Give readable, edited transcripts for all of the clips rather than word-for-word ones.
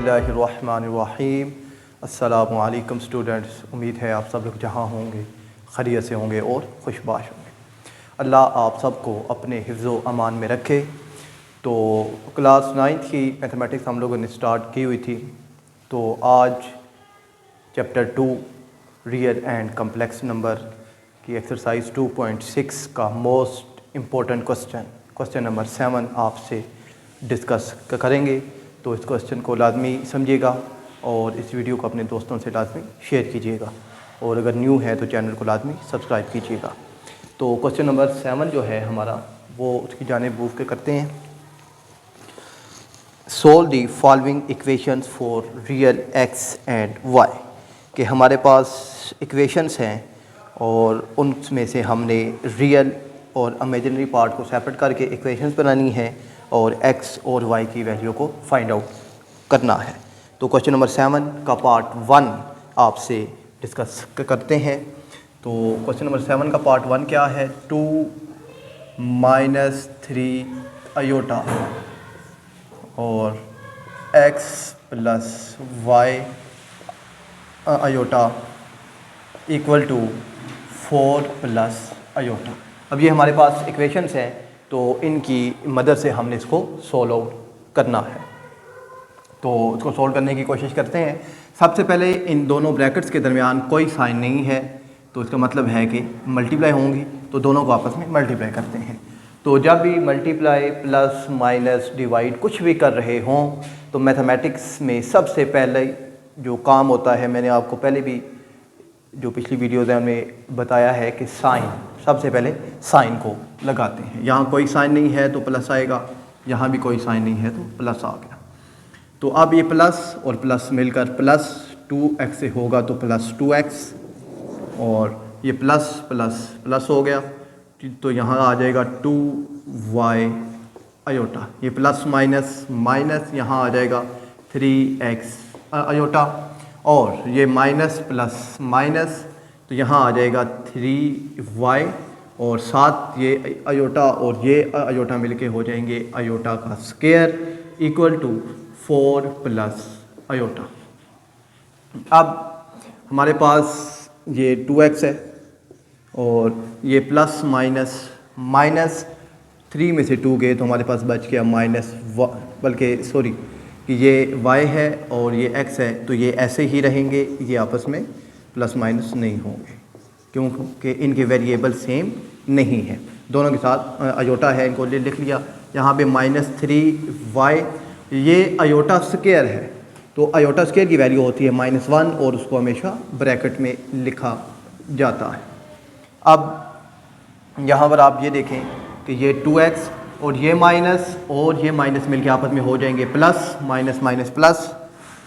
बिस्मिल्लाहिर्रहमानिर्रहीम। अस्सलामु अलैकुम स्टूडेंट्स, उम्मीद है आप सब लोग जहाँ होंगे खैरियत से होंगे और खुशबाश होंगे। अल्लाह आप सबको अपने हिफ्ज़ अमान में रखे। तो क्लास 9th की मैथमेटिक्स हम लोगों ने स्टार्ट की हुई थी। तो आज chapter 2 real and complex number की एक्सरसाइज 2.6 का मोस्ट इम्पोर्टेंट क्वेश्चन नंबर 7 आपसे डिस्कस करेंगे। तो इस क्वेश्चन को लाजमी समझिएगा और इस वीडियो को अपने दोस्तों से लाजमी शेयर कीजिएगा, और अगर न्यू है तो चैनल को लाजमी सब्सक्राइब कीजिएगा। तो क्वेश्चन नंबर 7 जो है हमारा, वो उसकी जानिब मूव के करते हैं। Solve the following equations for real x and y. कि हमारे पास इक्वेशंस हैं और उनमें से हमने रियल और इमेजिनरी पार्ट को सेपरेट करके इक्वेशंस बनानी है और x और y की वैल्यू को फाइंड आउट करना है। तो क्वेश्चन नंबर 7 का पार्ट 1 आपसे डिस्कस करते हैं। तो क्वेश्चन नंबर 7 का पार्ट 1 क्या है? 2 - 3 आयोटा और x + y iota equal to 4 + iota. अब ये हमारे पास इक्वेशंस हैं, तो इनकी मदद से हमने इसको सोल्व आउट करना है। तो इसको सोल्व करने की कोशिश करते हैं। सबसे पहले इन दोनों ब्रैकेट्स के दरमियान कोई साइन नहीं है, तो इसका मतलब है कि मल्टीप्लाई होंगी, तो दोनों को आपस में मल्टीप्लाई करते हैं। तो जब भी मल्टीप्लाई, प्लस, माइनस, डिवाइड कुछ भी कर रहे हों, तो मैथमेटिक्स में सबसे पहले जो काम होता है, मैंने आपको पहले भी जो पिछली वीडियोज़ हैं उनमें बताया है कि साइन, सबसे पहले साइन को लगाते हैं। यहाँ कोई साइन नहीं है तो प्लस आएगा, यहाँ भी कोई साइन नहीं है तो प्लस आ गया। तो अब ये प्लस और प्लस मिलकर प्लस 2x से होगा तो प्लस 2x, और ये प्लस प्लस प्लस हो गया तो यहाँ आ जाएगा 2y आयोटा। ये प्लस माइनस माइनस यहाँ आ जाएगा 3x आयोटा, और ये माइनस प्लस माइनस तो यहाँ आ जाएगा 3y, और साथ ये आयोटा और ये आयोटा मिलके हो जाएंगे आयोटा का स्क्वायर इक्वल टू 4 + आयोटा। अब हमारे पास ये 2x है और ये प्लस माइनस माइनस 3 में से 2 गए तो हमारे पास बच गया कि ये y है और ये x है, तो ये ऐसे ही रहेंगे, ये आपस में प्लस माइनस नहीं होंगे क्योंकि इनके वेरिएबल सेम नहीं है। दोनों के साथ आयोटा है, इनको लिख लिया। यहाँ पे -3y, ये आयोटा स्क्वायर है, तो आयोटा स्क्वायर की वैल्यू होती है -1 और उसको हमेशा ब्रैकेट में लिखा जाता है। अब यहाँ पर आप ये देखें कि ये 2x और ये माइनस मिलके आपस में हो जाएंगे plus minus minus plus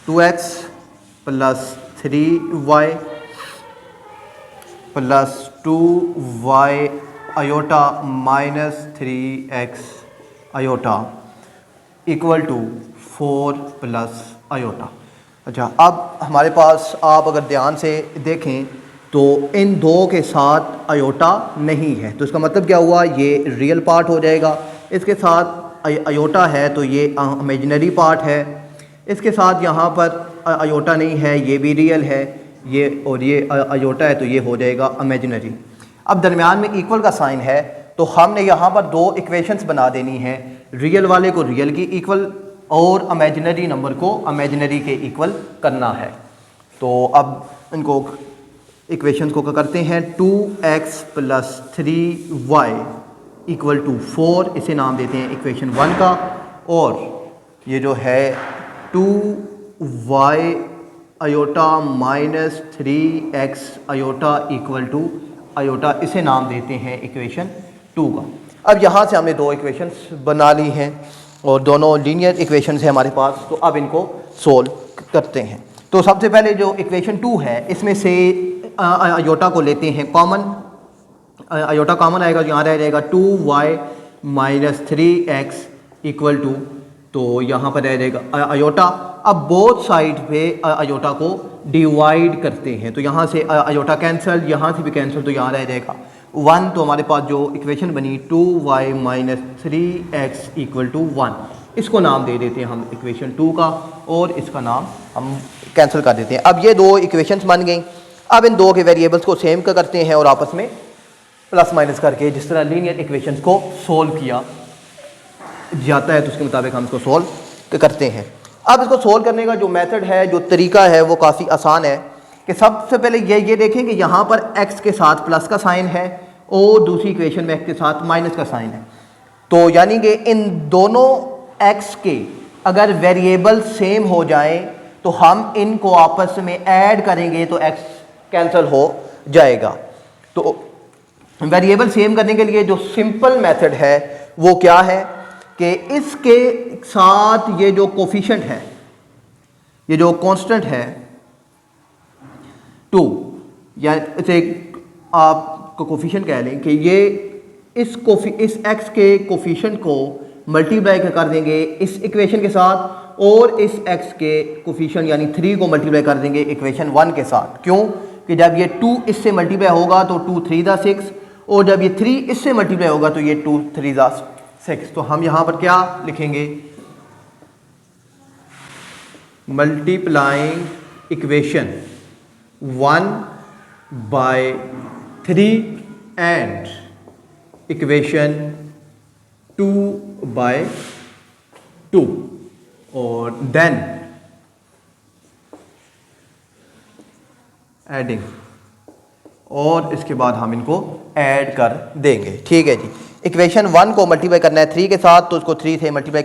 2x + 3y + 2y iota -3x iota equal to 4 + iota. अच्छा, अब हमारे पास आप अगर ध्यान से देखें तो इन दो के साथ आयोटा नहीं है, तो इसका मतलब क्या हुआ? ये रियल पार्ट हो जाएगा। इसके साथ आयोटा है तो ये इमेजिनरी पार्ट है। इसके साथ यहाँ पर आयोटा नहीं है, ये भी रियल है, ये और ये आयोटा है तो ये हो जाएगा इमेजिनरी। अब दरमियान में इक्वल का साइन है, तो हमने यहाँ पर दो इक्वेशंस बना देनी है, रियल वाले को रियल की इक्वल और इमेजिनरी नंबर को इमेजिनरी के इक्वल करना है। तो अब इनको इक्वेशंस को करते हैं। 2x + 3y इक्वल टू 4, इसे नाम देते हैं इक्वेशन 1 का, और ये जो है 2y iota -3x iota equal to iota, इसे नाम देते हैं इक्वेशन 2 का। अब यहाँ से हमने दो इक्वेशंस बना ली हैं और दोनों लीनियर इक्वेशंस हैं हमारे पास, तो अब इनको सोल्व करते हैं। तो सबसे पहले जो इक्वेशन 2 है, इसमें से आयोटा को लेते हैं कॉमन। आयोटा कॉमन आएगा, यहाँ रह जाएगा 2y - 3x इक्वल टू, तो यहाँ पर रह जाएगा आयोटा। अब बोथ साइड पे आयोटा को डिवाइड करते हैं, तो यहाँ से आयोटा कैंसिल, यहाँ से भी कैंसिल, तो यहाँ रह जाएगा 1। तो हमारे पास जो इक्वेशन बनी 2y - 3x इक्वल टू 1, इसको नाम दे देते हैं हम इक्वेशन 2 का, और इसका नाम हम कैंसिल कर देते हैं। अब ये दो इक्वेशंस बन गई। अब इन दो के वेरिएबल्स को सेम का करते हैं और आपस में प्लस माइनस करके जिस तरह लीनियर इक्वेशंस को सोल्व किया जाता है तो उसके मुताबिक हम इसको सोल्व करते हैं। अब इसको सोल्व करने का जो मेथड है, जो तरीका है, वो काफ़ी आसान है कि सबसे पहले ये देखें कि यहाँ पर x के साथ प्लस का साइन है और दूसरी इक्वेशन में x के साथ माइनस का साइन है। तो यानी कि इन दोनों x के अगर वेरिएबल सेम हो जाए तो हम इनको आपस में ऐड करेंगे तो x कैंसिल हो जाएगा। तो वेरिएबल सेम करने के लिए जो सिंपल मेथड है वो क्या है कि इसके साथ ये जो कोफिशिएंट है, ये जो कांस्टेंट है 2, या इसे आप कोफिशिएंट कह लें कि ये इस x के कोफिशिएंट को मल्टीप्लाई कर देंगे इस इक्वेशन के साथ और इस x के कोफिशिएंट यानी 3 को मल्टीप्लाई कर देंगे इक्वेशन 1 के साथ। क्यों कि जब ये 2 इससे मल्टीप्लाई होगा तो 2 3 दा 6, और जब ये 3 इससे मल्टीप्लाई होगा तो ये 2 3 दा 6। तो हम यहाँ पर क्या लिखेंगे, multiplying equation 1 by 3 and equation 2 by 2, और देन एडिंग, और इसके बाद हम इनको ऐड कर देंगे। ठीक है जी। इक्वेशन 1 को मल्टीप्लाई करना है 3 के साथ, तो उसको 3 से मल्टीप्लाई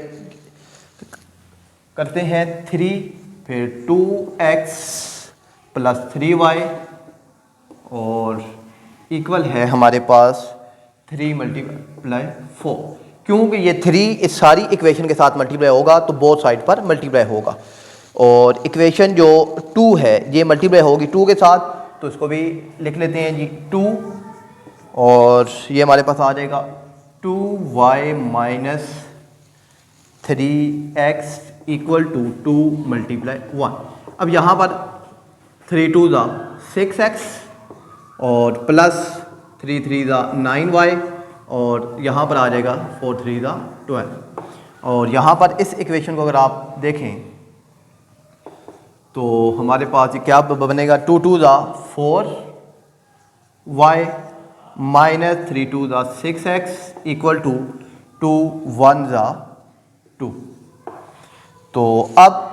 करते हैं 3, फिर 2x प्लस 3y, और इक्वल है हमारे पास 3 मल्टीप्लाई 4। क्योंकि ये 3 इस सारी इक्वेशन के साथ मल्टीप्लाई होगा तो बोथ साइड पर मल्टीप्लाई होगा, और इक्वेशन जो 2 है ये मल्टीप्लाई होगी 2 के साथ, तो इसको भी लिख लेते हैं जी 2, और ये हमारे पास आ जाएगा 2y minus 3x equal to 2 multiply 1। अब यहाँ पर 3 2 ज़ा 6x और प्लस 3 3 ज़ा 9y, और यहाँ पर आ जाएगा 4 3 ज़ा 12। और यहाँ पर इस इक्वेशन को अगर आप देखें तो हमारे पास क्या बनेगा, 2 2 ज़ा 4y माइनस 3 2 ज़ा 6x इक्वल टू 2 1 ज़ा 2। तो अब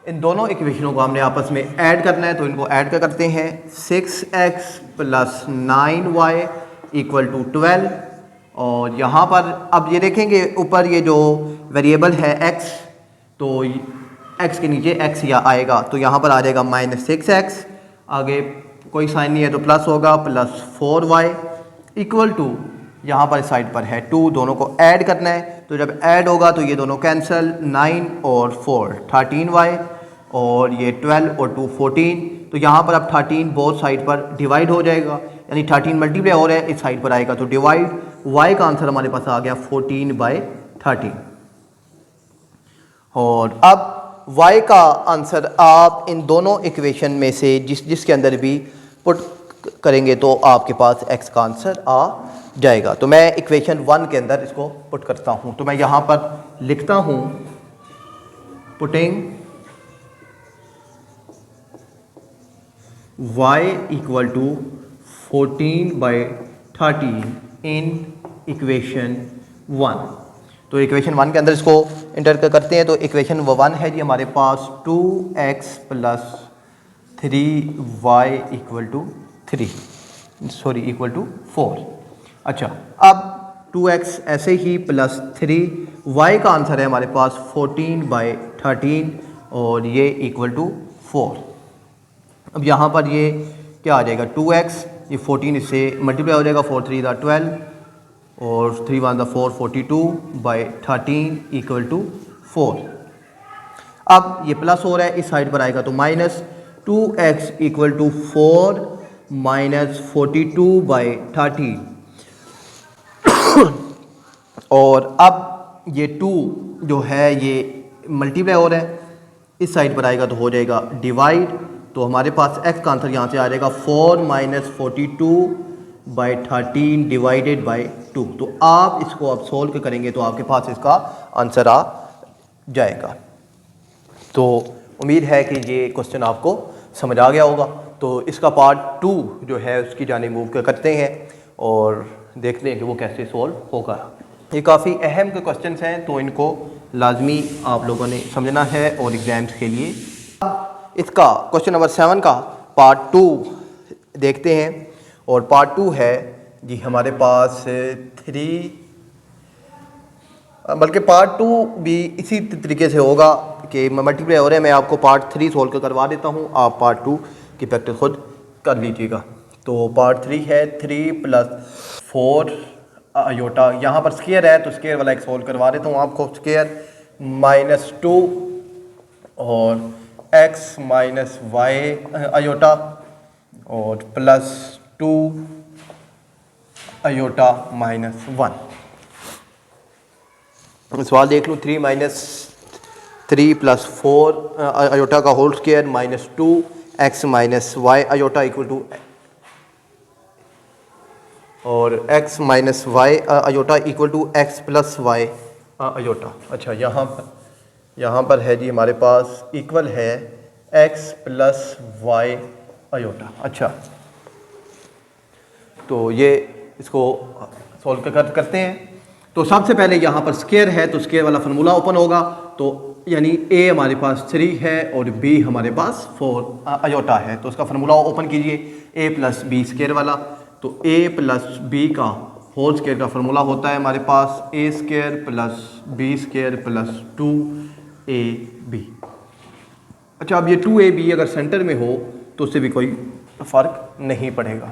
इन दोनों इक्वेशनों को हमने आपस में ऐड करना है, तो इनको ऐड कर करते हैं 6x plus 9y equal to 12, और यहाँ पर अब ये देखेंगे ऊपर ये जो वेरिएबल है x, तो x के नीचे x या आएगा, तो यहाँ पर आ जाएगा माइनस 6x, आगे कोई साइन नहीं है तो प्लस होगा, प्लस 4y इक्वल टू यहाँ पर इस साइड पर है 2, दोनों को ऐड करना है, तो जब ऐड होगा तो ये दोनों कैंसिल, 9 और 4 13y, और ये 12 और 2 14, तो यहाँ पर अब 13 बोथ साइड पर डिवाइड हो जाएगा, यानी 13 मल्टीप्लाई हो रहा है इस साइड पर आएगा तो डिवाइड, y का आंसर हमारे पास आ गया 14/13। और अब y का आंसर आप इन दोनों इक्वेशन में से जिसके अंदर भी पुट करेंगे तो आपके पास x का आंसर आ जाएगा। तो मैं इक्वेशन 1 के अंदर इसको पुट करता हूँ, तो मैं यहाँ पर लिखता हूँ putting y equal to 14/13 in equation 1। तो इक्वेशन 1 के अंदर इसको इंटर करते हैं, तो इक्वेशन 1 है जी हमारे पास 2x plus 3y equal to 4। अच्छा, अब 2x ऐसे ही प्लस 3y का आंसर है हमारे पास 14/13, और ये इक्वल टू 4। अब यहाँ पर ये क्या आ जाएगा 2x, ये 14 इससे मल्टीप्लाई हो जाएगा, 4 3 दा 12 और 3 1 दा 4 42/13 इक्वल टू 4। अब ये प्लस हो रहा है इस साइड पर आएगा तो minus 2x equal to 4 minus 42/13, और अब ये 2 जो है ये मल्टीप्लाई हो रहा है इस साइड पर आएगा तो हो जाएगा डिवाइड, तो हमारे पास x का आंसर यहाँ से आ जाएगा 4 माइनस 42/13 डिवाइडेड बाई 2। तो आप इसको अब सोल्व करेंगे तो आपके पास इसका आंसर आ जाएगा। तो उम्मीद है कि ये क्वेश्चन आपको समझ आ गया होगा। तो इसका पार्ट 2 जो है उसकी जानिब मूव करते हैं और देखते हैं कि वो कैसे सॉल्व होगा। ये काफ़ी अहम के क्वेश्चंस हैं तो इनको लाजमी आप लोगों ने समझना है और एग्ज़ाम्स के लिए। इसका क्वेश्चन नंबर 7 का पार्ट 2 देखते हैं और पार्ट 2 है जी हमारे पास 3, बल्कि पार्ट 2 भी इसी तरीके से होगा कि मल्टीप्लाई हो रहे हैं। मैं आपको पार्ट 3 सोल्व करवा देता हूँ, आप पार्ट 2 की प्रैक्टिस खुद कर लीजिएगा। तो पार्ट 3 है 3 + 4 अयोटा, यहाँ पर स्केयर है तो स्केयर वाला एक सोल्व करवा देता हूँ आपको। स्केयर -2 और x - y अयोटा और +2 अयोटा -1। सवाल देख लूँ। 3 + 4 अयोटा का whole square -2 x - y iota equal to और x - y iota equal to x + y iota. अच्छा, यहाँ पर है जी हमारे पास इक्वल है x + y अयोटा। अच्छा, तो ये इसको सॉल्व करते हैं। तो सबसे पहले यहाँ पर स्केयर है तो स्केयर वाला फार्मूला ओपन होगा। तो यानी a हमारे पास 3 है और b हमारे पास 4 अयोटा है। तो उसका फार्मूला ओपन कीजिए, a + b स्केयर वाला। तो a + b का होल स्केयर का फार्मूला होता है हमारे पास a² + b² + 2ab। अच्छा, अब ये 2ab अगर सेंटर में हो तो उससे भी कोई फ़र्क नहीं पड़ेगा।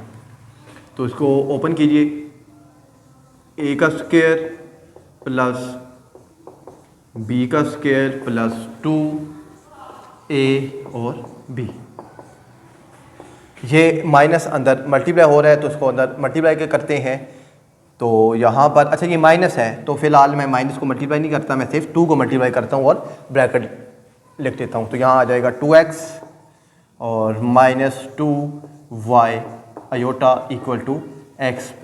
तो इसको ओपन कीजिए, a का स्केयर प्लस b का स्केयर प्लस 2a और b। ये माइनस अंदर मल्टीप्लाई हो रहा है तो इसको अंदर मल्टीप्लाई करते हैं। तो यहाँ पर अच्छा ये माइनस है तो फिलहाल मैं माइनस को मल्टीप्लाई नहीं करता, मैं सिर्फ 2 को मल्टीप्लाई करता हूँ और ब्रैकेट लिख देता हूँ। तो यहाँ आ जाएगा 2x और -2y iota equal to x +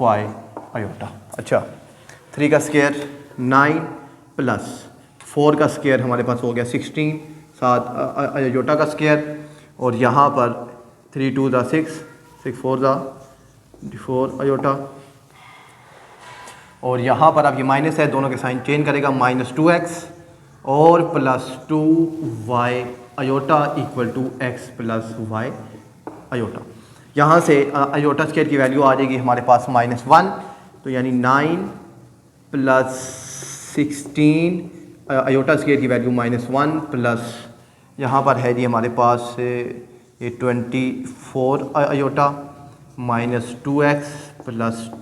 y iota. अच्छा, 3 का स्केयर 9 + 4 का स्केयर हमारे पास हो गया 16, 7 अयोटा का स्केयर और यहाँ पर 3 × 2 = 6, 6 × 4 = 4 अयोटा। और यहाँ पर अब ये माइनस है, दोनों के साइन चेंज करेगा, -2x और +2y iota equal to x + y iota. यहाँ से अयोटा स्केयर की वैल्यू आ जाएगी हमारे पास -1। तो यानी 9 + 16 अयोटा स्केयर की वैल्यू -1 प्लस यहाँ पर है जी हमारे पास ये 24 iota -2x +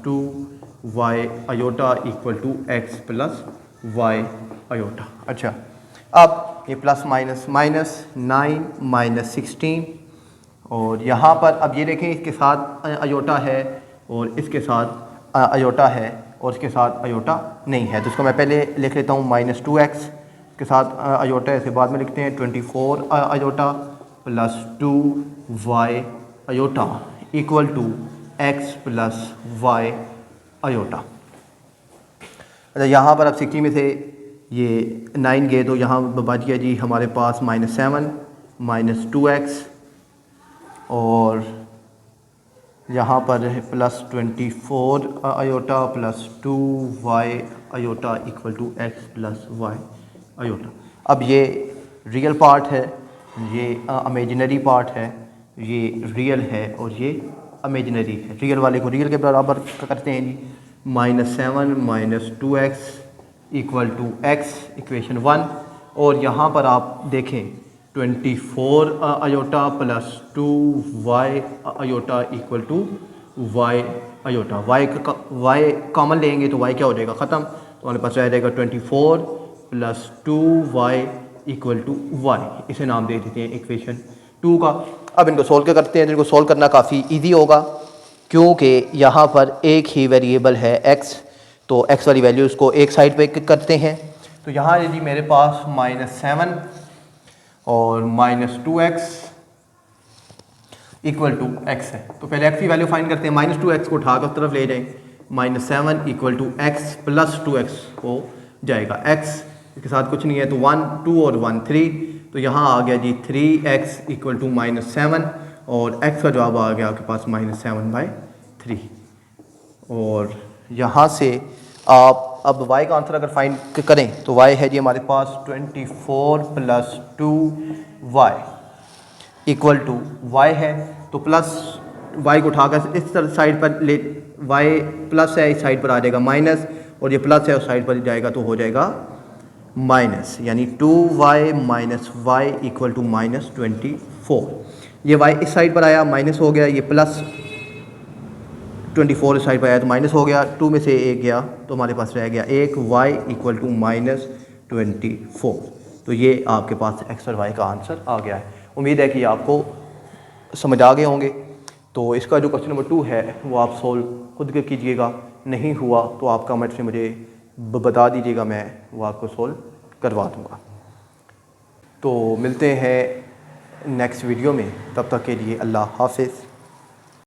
2y iota equal to x + y iota. अच्छा, अब ये प्लस माइनस 9 - 16 और यहाँ पर अब ये देखें इसके साथ अयोटा है और इसके साथ अयोटा है और इसके साथ अयोटा नहीं है। तो इसको मैं पहले लिख लेता हूँ -2x के साथ अयोटा, इसे बाद में लिखते हैं 24 iota + 2y iota equal to x + y iota. अच्छा, यहाँ पर अब 60 में से ये 9 गए तो यहाँ बच गया जी हमारे पास -7 - 2x और यहाँ पर है +24 iota + 2y iota equal to x + y iota. अब ये रियल पार्ट है, ये इमेजिनरी पार्ट है, ये रियल है और ये इमेजिनरी है। रियल वाले को रियल के बराबर करते हैं जी, -7 - 2x equal to x, equation 1। और यहाँ पर आप देखें 24 iota + 2y iota equal to y iota. y common लेंगे तो y क्या हो जाएगा, ख़त्म। तो हमारे पास रह जाएगा 24 + 2y इक्वल टू y। इसे नाम दे देते हैं इक्वेशन 2 का। अब इनको सोल्व करते हैं। तो इनको सोल्व करना काफ़ी ईजी होगा क्योंकि यहाँ पर एक ही वेरिएबल है x, तो x वाली वैल्यू उसको एक साइड पे करते हैं। तो यहाँ है जी मेरे पास -7 और -2x इक्वल टू x है। तो पहले x की वैल्यू फाइंड करते हैं। -2x को उठा कर उस तरफ ले जाएं, -7 इक्वल टू x + 2x हो जाएगा। x इसके साथ कुछ नहीं है, तो 1 2 और 1 3, तो यहाँ आ गया जी 3x इक्वल टू -7 और x का जवाब आ गया आपके पास -7/3। और यहाँ से आप अब y का आंसर अगर फाइंड करें तो y है जी हमारे पास 24 + 2y इक्वल टू y है, तो प्लस y को उठाकर इस तरह साइड पर ले, y प्लस है इस साइड पर आ जाएगा माइनस, और ये प्लस है उस साइड पर जाएगा तो हो जाएगा माइनस, यानी 2y - y इक्वल टू -24। ये y इस साइड पर आया माइनस हो गया, ये प्लस 24 इस साइड पर आया तो माइनस हो गया, 2 में से 1 गया तो हमारे पास रह गया 1, y इक्वल टू -24। तो ये आपके पास x और y का आंसर आ गया है। उम्मीद है कि आपको समझ आ गए होंगे। तो इसका जो क्वेश्चन नंबर 2 है वो आप सोल्व खुद के कीजिएगा, नहीं हुआ तो आप कमेंट में मुझे बता दीजिएगा, मैं वो आपको सोल्व करवा दूँगा। तो मिलते हैं नेक्स्ट वीडियो में, तब तक के लिए अल्लाह हाफ़िज़।